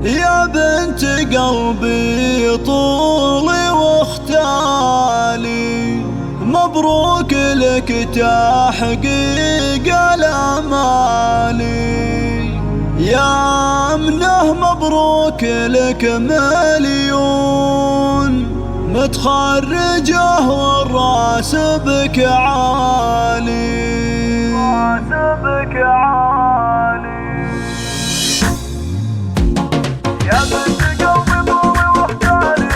يا بنت قلبي طولي واختالي، مبروك لك تحقيق الامالي. يا منه مبروك لك مليون متخرجه والراس بك عالي. راسبك عالي يا بنت قلبي طولي واختالي،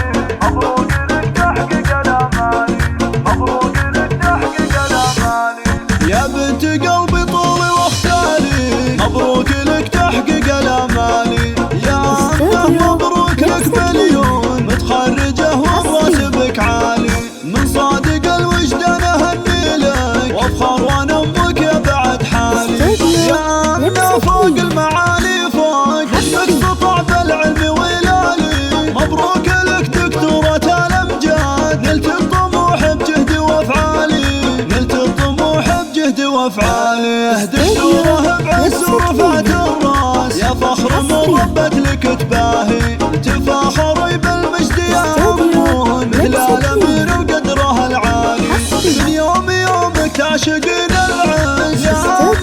مبروك لك تحقيق الامالي. مبروك لك تحقيق الامالي يا بنت قلبي طولي واختالي، مبروك لك تحقيق الامالي. يا منه مبروك لك مليون متخرجه والراس بك عالي. من صادق الوجدان اهني لك وافخر وانا امك يا بعد حالي. يا منه فوق المعالي فوق اسمك سطع بالعلم ولالي. مبروك لك دكتورة الامجاد، نلت الطموح بجهدي وافعالي. نلت الطموح بجهدي وافعالي. دكتورة بعز ورفعت الراس، يا فخر مربت لك تباهي. تفاخري بالمجد يا امون مثل الامير وقدره العالي. من يوم يومك تعشقين العز، يا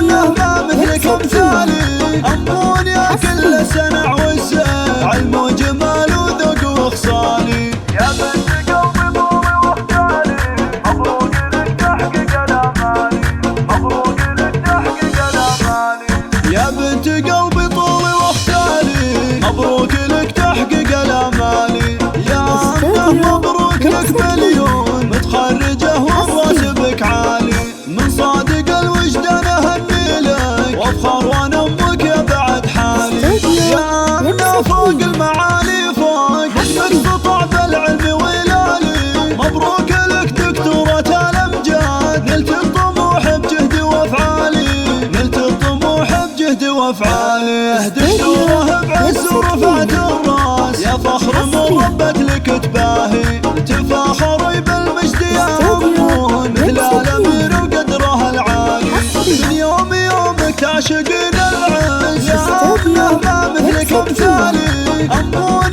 منه ما مثلك مثالي. امون يا كل سنع والسيف، علم وجمال وذوق وخصالي. يا بنت قلبي طولي واختالي، مبروك لك تحقيق الامالي. مبروك لك تحقيق الامالي يا بنت قلبي طولي واختالي، مبروك لك تحقيق الامالي. يا منه مبروك لك مليون متخرجه والراس بك عالي. من صادق الوجدان اهني لك وافخر وانا امك يا بعد حالي. يا منه فوق المعالي فوق اسمك سطع بالعلم ولالي. مبروك لك دكتورة الامجاد، نلت الطموح بجهدي وافعالي. نلت الطموح بجهدي وافعالي. دكتورة بعز ورفعت الراس، يا فخر مربت لك تباهي. تفاخري بالمجد يا امون مثل الامير وقدره العالي. من يوم يومك تعشقين العز، يا منه ما مثلك مثالي. امون